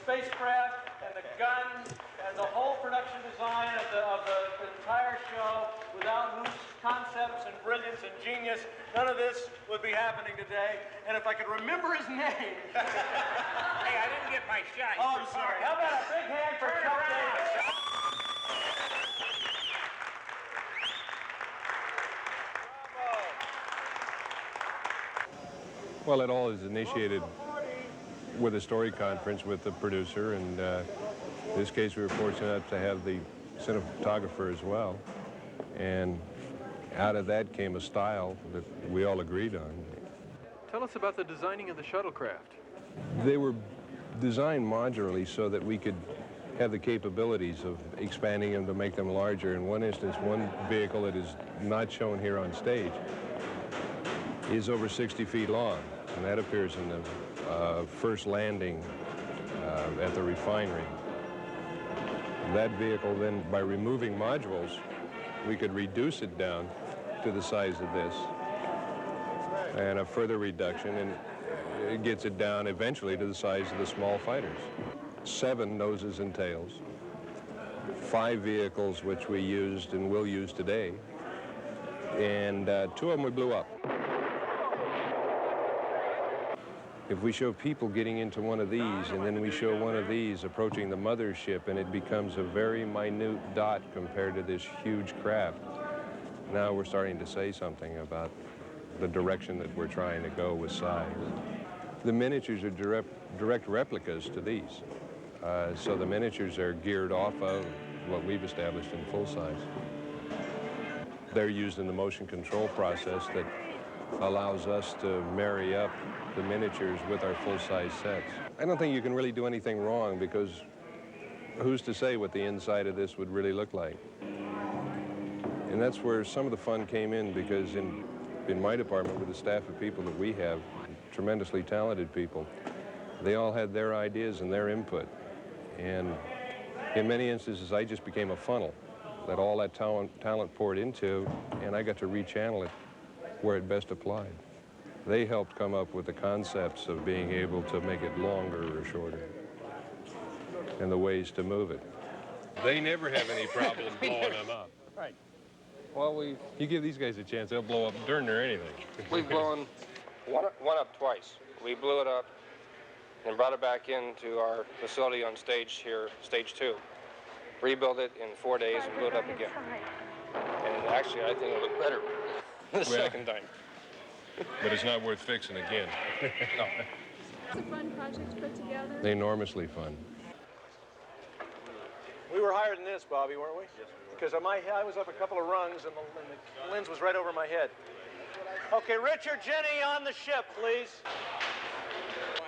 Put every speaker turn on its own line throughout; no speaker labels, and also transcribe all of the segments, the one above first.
spacecraft and the gun and the whole production design of the entire show, without whose concepts and brilliance and genius, none of this would be happening today. And if I could remember his name.
Hey, I didn't get my shot.
Oh, I'm sorry. How about a big hand for Chuck Davis?
Well, it all is initiated with a story conference with the producer, and in this case we were fortunate enough to have the cinematographer as well. And out of that came a style that we all agreed on.
Tell us about the designing of the shuttlecraft.
They were designed modularly so that we could have the capabilities of expanding them to make them larger. In one instance, one vehicle that is not shown here on stage is over 60 feet long, and that appears in the first landing at the refinery. That vehicle then, by removing modules, we could reduce it down to the size of this, and a further reduction, and it gets it down eventually to the size of the small fighters. 7 noses and tails, 5 vehicles which we used and will use today, and 2 of them we blew up. If we show people getting into one of these, and then we show one of these approaching the mothership, and it becomes a very minute dot compared to this huge craft, now we're starting to say something about the direction that we're trying to go with size. The miniatures are direct replicas to these. So the miniatures are geared off of what we've established in full size. They're used in the motion control process that allows us to marry up the miniatures with our full-size sets. I don't think you can really do anything wrong, because who's to say what the inside of this would really look like? And that's where some of the fun came in, because in my department, with the staff of people that we have, tremendously talented people, they all had their ideas and their input. And in many instances, I just became a funnel that all that talent poured into, and I got to rechannel it where it best applied. They helped come up with the concepts of being able to make it longer or shorter, and the ways to move it. They never have any problem blowing them up.
Right. Well,
You give these guys a chance, they'll blow up during or anything.
we've blown one up twice. We blew it up and brought it back into our facility on stage here, stage 2. Rebuilt it in 4 days and blew it up again. And actually, I think it looked better the second time.
But it's not worth fixing again.
No.
It's a fun project to put together.
Enormously fun.
We were higher than this, Bobby, weren't we? Yes, we were. Because I was up a couple of rungs, and the lens was right over my head. Okay, Richard, Jenny, on the ship, please.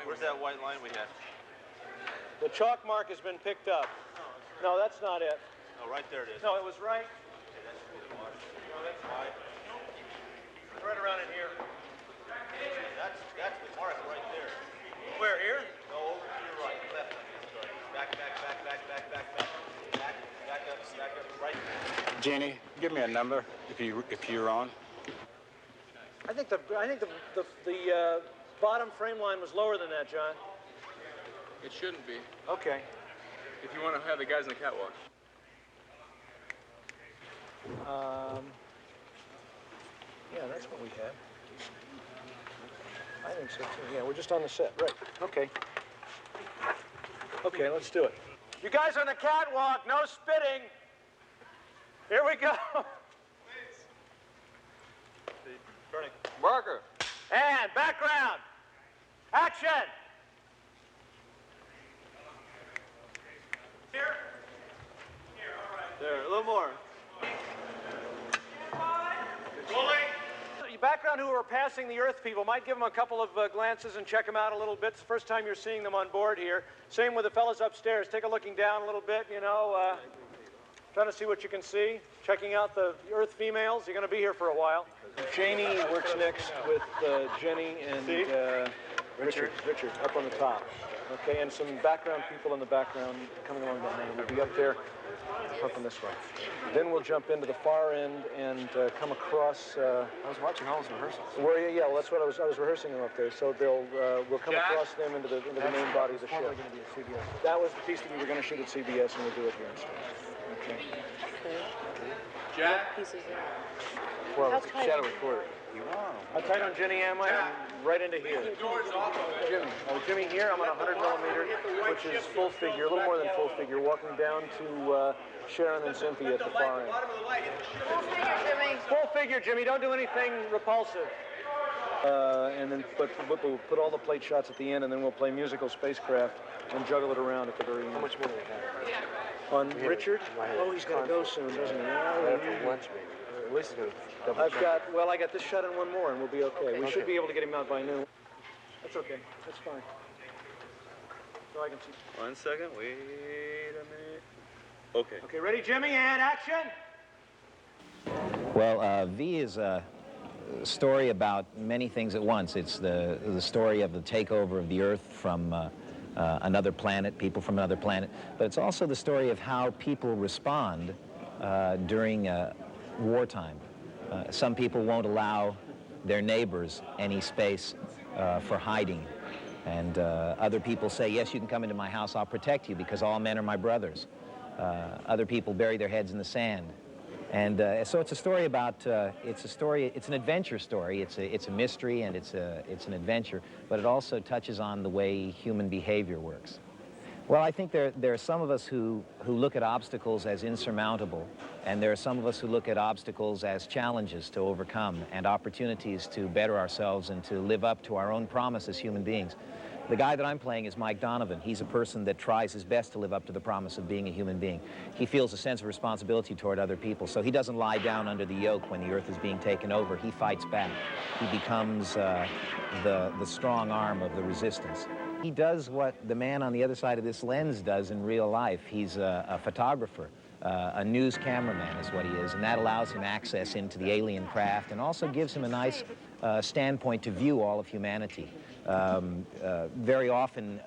Where's that white line we had?
The chalk mark has been picked up. No, that's not it.
Oh, right there it is.
No, it was right.
Okay, that should be the mark.
No, that's right. Right around in here.
That's the mark right there.
Where, here?
No, over to your right, left. Sorry. Back up, right.
Jeannie, give me a number if you're on.
I think the bottom frame line was lower than that, John.
It shouldn't be,
Okay.
if you want to have the guys in the catwalk.
Yeah, that's what we had. I think so too. Yeah, we're just on the set, right? Okay. Okay, let's do it. You guys on the catwalk, no spitting. Here we go.
Burning.
Barker.
And background. Action. Here. Here, all right.
There, a little more.
The background who are passing the Earth people might give them a couple of glances and check them out a little bit. It's the first time you're seeing them on board here. Same with the fellas upstairs. Take a looking down a little bit, you know, trying to see what you can see. Checking out the Earth females. You're going to be here for a while. Janie works next with Jenny and Richard, up on the top. Okay, and some background people in the background coming along behind. We'll be up there, pumping this way. Then we'll jump into the far end and come across.
I was watching all those rehearsals.
Yeah, well, that's what I was rehearsing them up there. So we'll come across them into the main body of the ship.
Going to be at CBS.
That was the piece that we were going to shoot at CBS, and we'll do it here instead. Okay.
Jack?
Well, it's a shadow recorder.
How tight on Jenny am I? I'm right into here. Jimmy here, I'm on 100 millimeter, which is full figure, a little more than full figure, walking down to Sharon and Cynthia at the far end. Full figure, Jimmy, don't do anything repulsive. And then we'll put all the plate shots at the end, and then we'll play musical spacecraft and juggle it around at the very end.
How much more do we have?
On Richard? Oh, he's got to go soon, doesn't he?
Right after lunch, maybe. At least he's going to double check.
I got this shot and one more, and we'll be okay. We should be able to get him out by noon. That's okay. That's fine. So I can see.
1 second. Wait a minute. Okay.
Okay, ready, Jimmy, and action!
Well, V is a story about many things at once. It's the story of the takeover of the Earth from another planet, people from another planet, but it's also the story of how people respond during wartime. Some people won't allow their neighbors any space for hiding, and other people say, yes, you can come into my house, I'll protect you because all men are my brothers. Other people bury their heads in the sand. And so it's a story about, it's an adventure story. It's a mystery and it's an adventure, but it also touches on the way human behavior works. Well, I think there are some of us who look at obstacles as insurmountable, and there are some of us who look at obstacles as challenges to overcome and opportunities to better ourselves and to live up to our own promise as human beings. The guy that I'm playing is Mike Donovan. He's a person that tries his best to live up to the promise of being a human being. He feels a sense of responsibility toward other people, so he doesn't lie down under the yoke when the Earth is being taken over. He fights back. He becomes the strong arm of the resistance. He does what the man on the other side of this lens does in real life. He's a photographer. A news cameraman is what he is, and that allows him access into the alien craft and also gives him a nice standpoint to view all of humanity. Very often,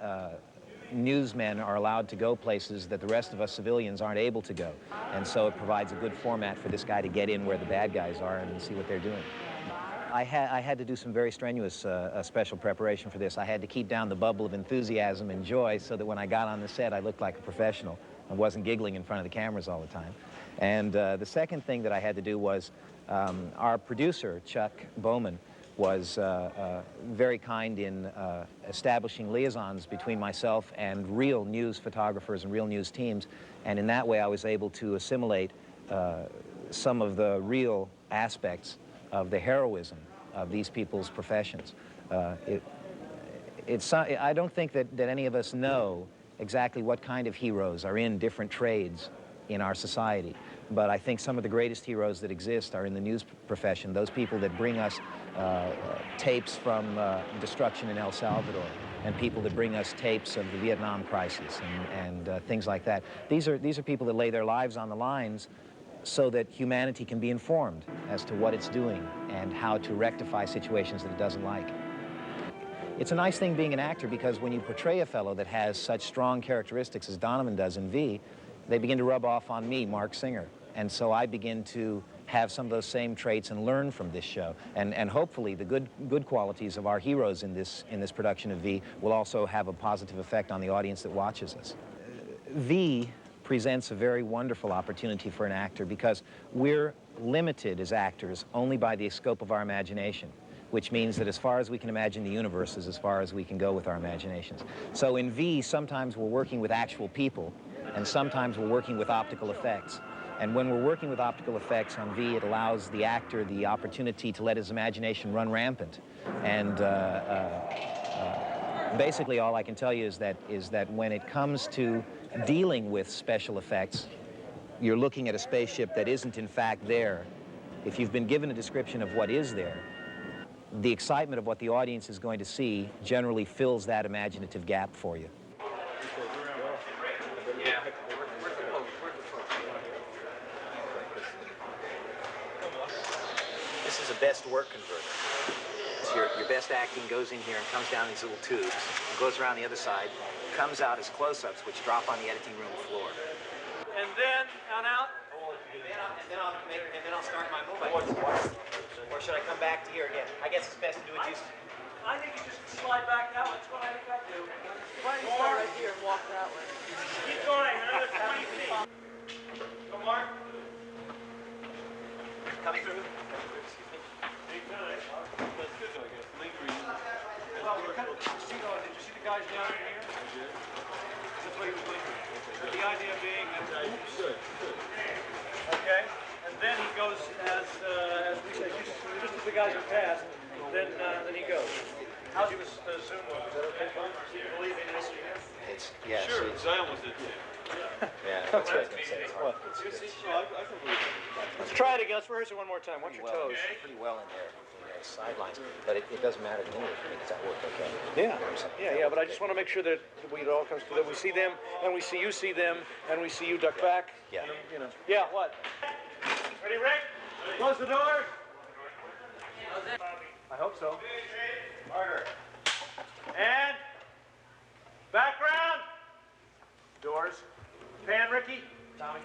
newsmen are allowed to go places that the rest of us civilians aren't able to go, and so it provides a good format for this guy to get in where the bad guys are and see what they're doing. I had to do some very strenuous special preparation for this. I had to keep down the bubble of enthusiasm and joy so that when I got on the set, I looked like a professional and wasn't giggling in front of the cameras all the time. And the second thing that I had to do was our producer, Chuck Bowman, was very kind in establishing liaisons between myself and real news photographers and real news teams. And in that way, I was able to assimilate some of the real aspects of the heroism of these people's professions. I don't think that any of us know exactly what kind of heroes are in different trades in our society. But I think some of the greatest heroes that exist are in the news profession, those people that bring us tapes from destruction in El Salvador, and people that bring us tapes of the Vietnam crisis and things like that. These are people that lay their lives on the lines so that humanity can be informed as to what it's doing and how to rectify situations that it doesn't like. It's a nice thing being an actor because when you portray a fellow that has such strong characteristics as Donovan does in V, they begin to rub off on me, Mark Singer. And so I begin to have some of those same traits and learn from this show. And hopefully the good qualities of our heroes in this production of V will also have a positive effect on the audience that watches us. V presents a very wonderful opportunity for an actor because we're limited as actors only by the scope of our imagination, which means that as far as we can imagine the universe is as far as we can go with our imaginations. So in V, sometimes we're working with actual people, and sometimes we're working with optical effects. And when we're working with optical effects on V, it allows the actor the opportunity to let his imagination run rampant. And basically all I can tell you is that when it comes to dealing with special effects, you're looking at a spaceship that isn't in fact there. If you've been given a description of what is there, the excitement of what the audience is going to see generally fills that imaginative gap for you.
This is a best work converter.
your best acting goes in here and comes down these little tubes, and goes around the other side, comes out as close-ups, which drop on the editing room floor.
And then on out.
And then I'll start my movie. Or should I come back to here again? I guess it's best to do it just.
I think you just slide back that way. That's what I think I do.
Why don't you start right here and walk that way?
Keep going, another 20 feet. Go, Mark.
Coming through.
Well, we're kind of, did you see the guys down here? I did. That's what he was lingering. The idea being that, okay, and then he goes as we said, just as the guys have passed, then he goes. How'd you zoom over? Is that okay? Do you believe in this?
It's, yeah.
Sure, because I almost did too.
Yeah, that's what I was going to say. It's hard.
Let's try it again. Let's rehearse it one more time. Watch your toes.
Pretty well in there, sidelines. But it doesn't matter to me if it makes that work okay.
Yeah, but I just want to make sure that it all comes to that we see them, and we see you see them, and we see you duck back.
Yeah.
And, you know. Yeah, what? Ready, Rick? Close the door. I hope so. Harder. And background. Doors. Pan, Ricky. Tommy.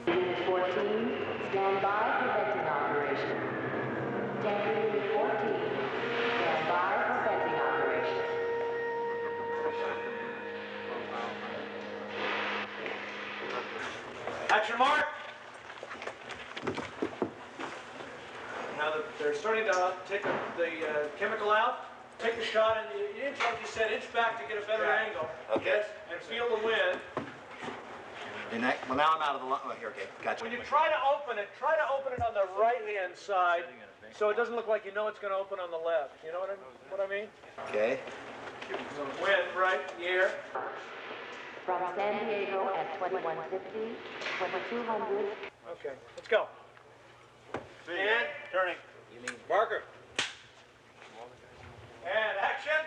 Unit 14, stand by for venting operation. Unit 14, stand by for venting operation.
Action, Mark. Now that they're starting to take the chemical out, take the shot and inch, like you said, inch back to get a better angle.
Okay.
Yes, and feel the wind.
And that, well, now I'm out of the line. Oh, here, okay, gotcha.
When you try to open it on the right-hand side, so it doesn't look like you know it's going to open on the left. You know what I mean?
Okay.
Wind, right, here.
From San Diego at 2150, 2200.
Okay, let's go. And turning.
You mean
Barker. And action.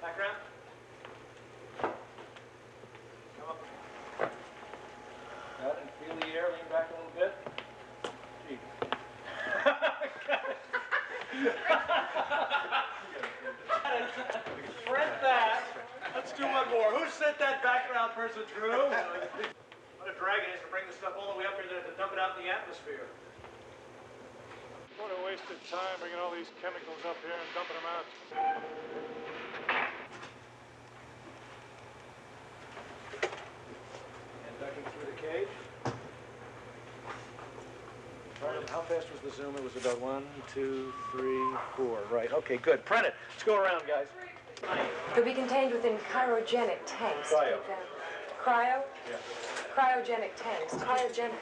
Background. Come up. Got it, and feel the air, lean back a little bit. Gee. Print that. Let's do one more. Who sent that background person through? What a drag it is to bring this stuff all the way up here to dump it out in the atmosphere.
What a waste of time bringing all these chemicals up here and dumping them out.
And ducking through the cage. How fast was the zoom? It was about 1, 2, 3, 4. Right. Okay, good. Print it. Let's go around, guys.
Could be contained within cryogenic tanks.
Cryo.
Cryo?
Yeah.
Cryogenic tanks. Cryogenic.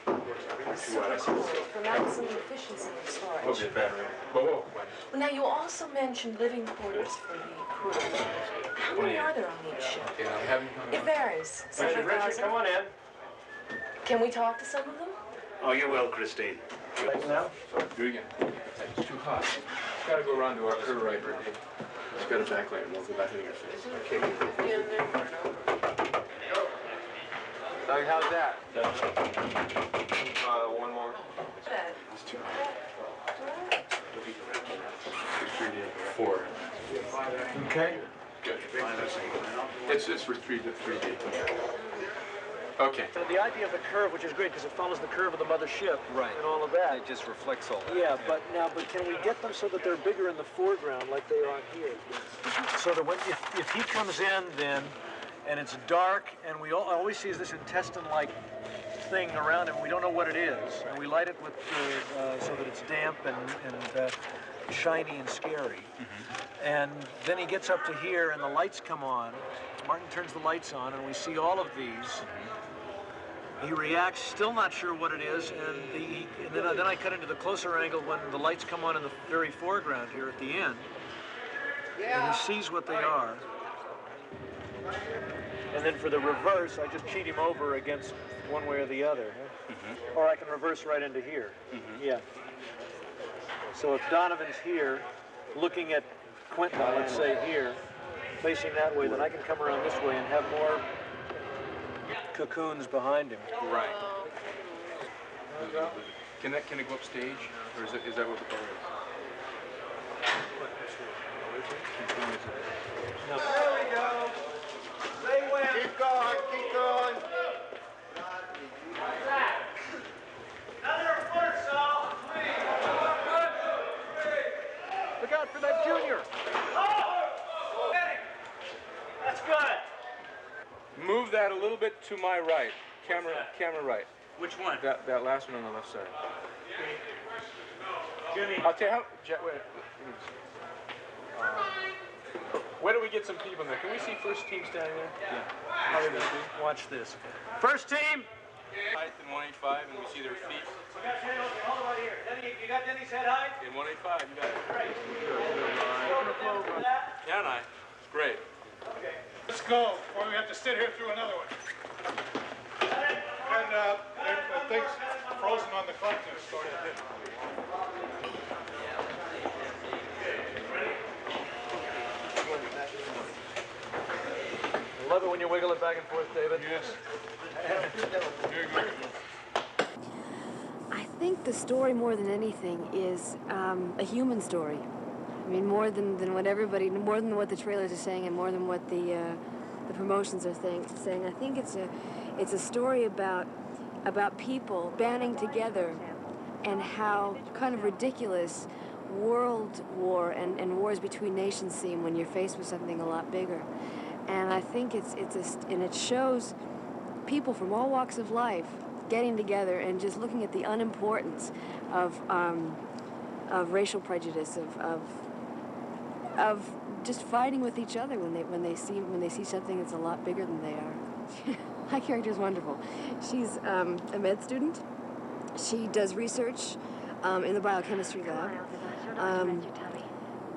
Super cool for maximum efficiency in storage. Well, now you also mentioned living quarters for the crew. How many are there on each ship? It varies.
Richard, come on in.
Can we talk to some of them?
Oh, you will, Christine.
Right now?
Do it again. It's too hot. Gotta go around to our curve right, Ricky. Just got a backlight and we'll go back in your face. Okay.
Doug, how's that? One more.
It's too hot. 4.
Okay.
Good. It's for 3D. Okay.
The idea of the curve, which is great because it follows the curve of the mother ship,
Right.
and all of that.
It just reflects all that.
Yeah, but can we get them so that they're bigger in the foreground like they are here? So that when, if he comes in then, and it's dark, and we all we see is this intestine-like thing around him, we don't know what it is, and we light it with so that it's damp and shiny and scary. And then he gets up to here, and the lights come on. Martin turns the lights on, and we see all of these. He reacts, still not sure what it is, and then I cut into the closer angle when the lights come on in the very foreground here at the end. And he sees what they are. And then for the reverse, I just cheat him over against one way or the other. Or I can reverse right into here. Yeah. So if Donovan's here, looking at Quentin, let's say here, facing that way, then I can come around this way and have more cocoons behind him.
Right. Can it go up stage, or is that what the color is?
No. There we go. They win.
Keep going, keep going.
Another foot, Sal. Look out for that junior. That's good.
Move that a little bit to my right. Camera right.
Which one?
That last one on the left side.
Jimmy.
I'll tell you how. Wait. Where do we get some people in there? Can we see first team standing there? Yeah. How are they going to do?
Watch this. First team.
Height in 185, and we see their feet.
We got Denny, hold it right here. Denny, you got Denny's head height?
In 185, you got it.
Great.
Yeah, and it's great.
Okay.
Let's go, or we have to sit here through another one. And the thing's frozen on the clock to start it.
I love it when you wiggle it back and forth, David.
Yes. Very good.
I think the story, more than anything, is a human story. I mean, more than what the trailers are saying, and more than what the promotions are saying. I think it's a story about people banding together, and how kind of ridiculous world war and wars between nations seem when you're faced with something a lot bigger. And I think it shows people from all walks of life getting together and just looking at the unimportance of racial prejudice, of just fighting with each other when they see something that's a lot bigger than they are. My character is wonderful. She's a med student. She does research in the biochemistry lab.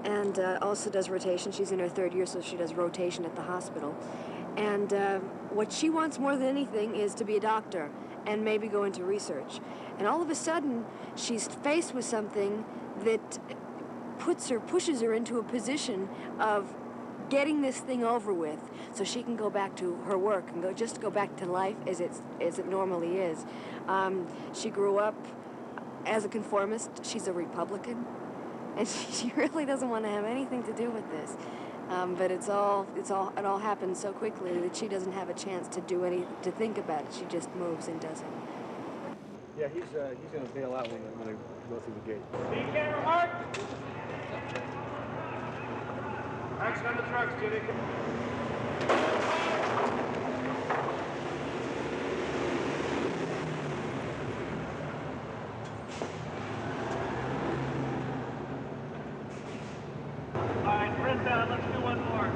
And also does rotation. She's in her 3rd year, so she does rotation at the hospital. And what she wants more than anything is to be a doctor and maybe go into research. And all of a sudden, she's faced with something that pushes her into a position of getting this thing over with, so she can go back to her work and go back to life as it normally is. She grew up as a conformist. She's a Republican. And she really doesn't want to have anything to do with this, but it all happens so quickly that she doesn't have a chance to think about it. She just moves and does it.
Yeah, he's going to bail out when I go through the gate.
Speed camera, Mark. Action on the trucks, Jimmy.
Let's do one more.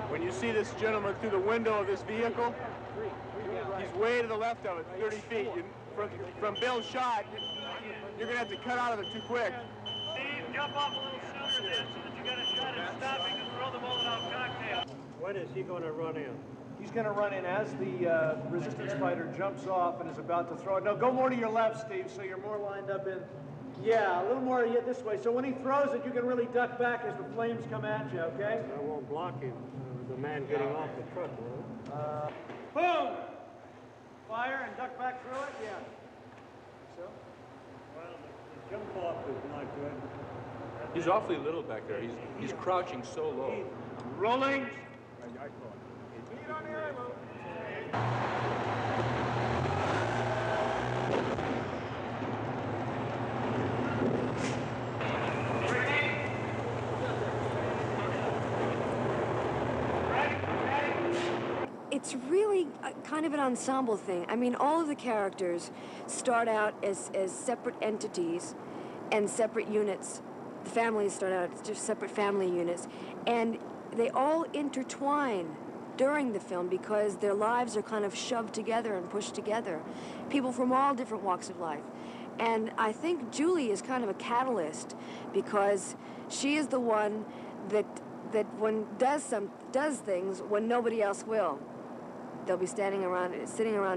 When you see this gentleman through the window of this vehicle, he's way to the left of it, 30 feet. From Bill's shot, you're going to have to cut out of it too quick.
Steve, jump off a little sooner then so that you got a shot at stopping and throw the Molotov cocktail.
When is he going to run in?
He's going to run in as the resistance fighter jumps off and is about to throw it. No, go more to your left, Steve, so you're more lined up in. Yeah, a little more this way. So when he throws it, you can really duck back as the flames come at you, okay?
I won't block him, the man getting off the truck, will it?
Boom! Fire and duck back through it, yeah. So?
Well, the jump off is not good.
He's awfully little back there. He's crouching so low.
Rolling.
It's really kind of an ensemble thing. I mean, all of the characters start out as separate entities and separate units. The families start out as just separate family units. And they all intertwine during the film because their lives are kind of shoved together and pushed together. People from all different walks of life. And I think Julie is kind of a catalyst because she is the one that does things when nobody else will. They'll be sitting around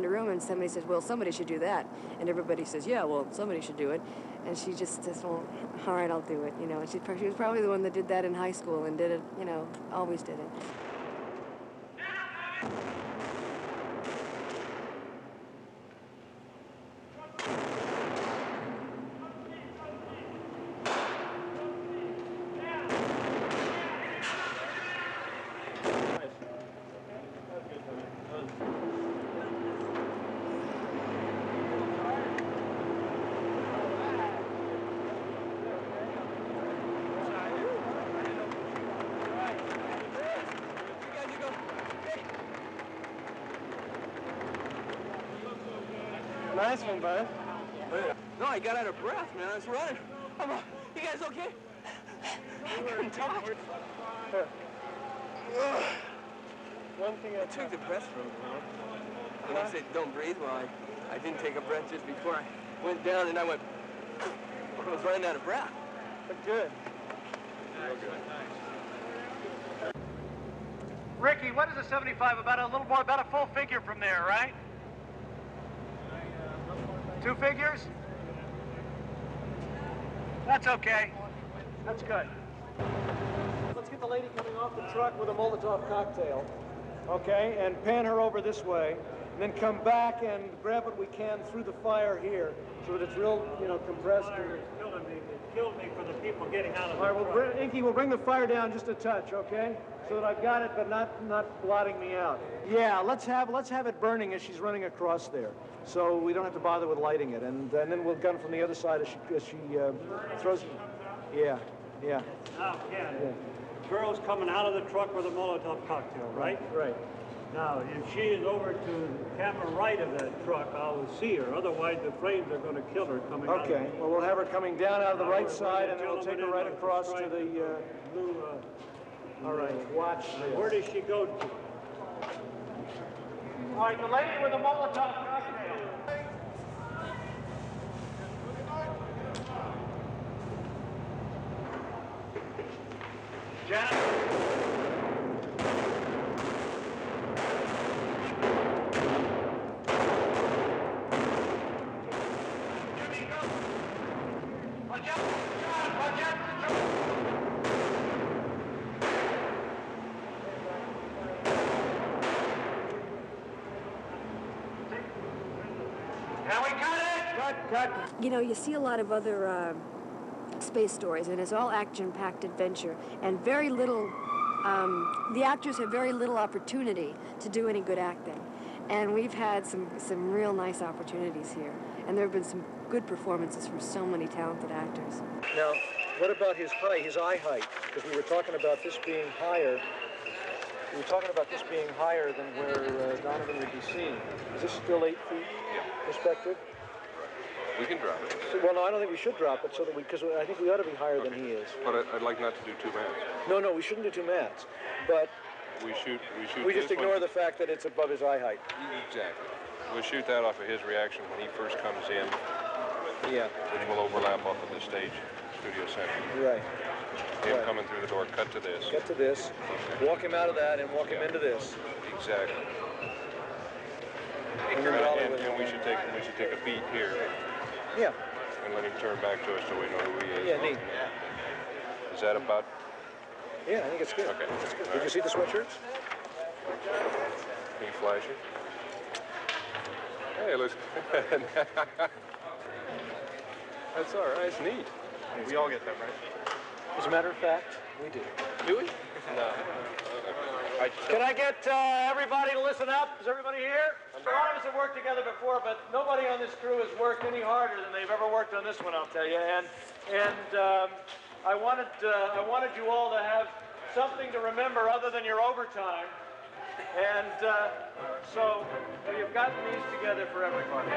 a room and somebody says, well, somebody should do that. And everybody says, yeah, well, somebody should do it.
And she just says, well, all right, I'll do it, you know. And she was probably the one that did that in high school and did it, you know, always did it.
Nice one, bud. No, I got out of breath, man. I was running. You guys okay? I couldn't talk. One thing I took the breath from him, and he said, don't breathe. Well, I didn't take a breath just before I went down, and I was running out of breath. But good.
Ricky, what is a 75? About a little more, about a full figure from there, right? 2 figures? That's okay. That's good. Let's get the lady coming off the truck with a Molotov cocktail, okay, and pan her over this way, and then come back and grab what we can through the fire here, so that it's real, you know, compressed.
It killed me for the people getting out of the
All right, well, Inky, we'll bring the fire down just a touch, okay? So that I've got it, but not blotting me out. Yeah, let's have it burning as she's running across there, so we don't have to bother with lighting it, and then we'll gun from the other side as she throws. Yeah.
Now, Ken, girl's coming out of the truck with a Molotov cocktail, right?
Right.
Now, if she is over to the camera right of that truck, I will see her. Otherwise, the flames are going to kill her coming out.
Okay. Well, we'll have her coming down out of the right side, and then we'll take her right across to the
blue.
All right. Watch this.
Where does she go to?
All right, the lady with the Molotov cocktail. Janet.
You know, you see a lot of other space stories, and it's all action-packed adventure, and very little, the actors have very little opportunity to do any good acting. And we've had some real nice opportunities here, and there have been some good performances from so many talented actors.
Now, what about his height, his eye height? Because we were talking about this being higher. We were talking about this being higher than where Donovan would be seen. Is this still 8 feet perspective?
We can drop it.
So, well, no, I don't think we should drop it, so that because I think we ought to be higher than he is.
But I'd like not to do 2 mats.
No, we shouldn't do 2 mats. But
we
just ignore the fact that it's above his eye height.
Exactly. We'll shoot that off of his reaction when he first comes in.
Yeah.
Which will overlap off of the stage studio center.
Right.
Him coming through the door, cut to this.
Cut to this. Okay. Walk him out of that and walk him into this.
Exactly. And we should take a beat here.
Yeah.
And let him turn back to us so we know who he is.
Yeah, neat.
Is that about?
Yeah, I think it's good.
Okay.
It's good. Did you see the sweatshirts?
Can you flash it? Hey, listen. That's all right. It's neat.
We all get that, right?
As a matter of fact, we do.
Do we? No.
Can I get everybody to listen up? Is everybody here? A lot of us have worked together before, but nobody on this crew has worked any harder than they've ever worked on this one, I'll tell you. And I wanted you all to have something to remember other than your overtime. And so you've gotten these together for everybody.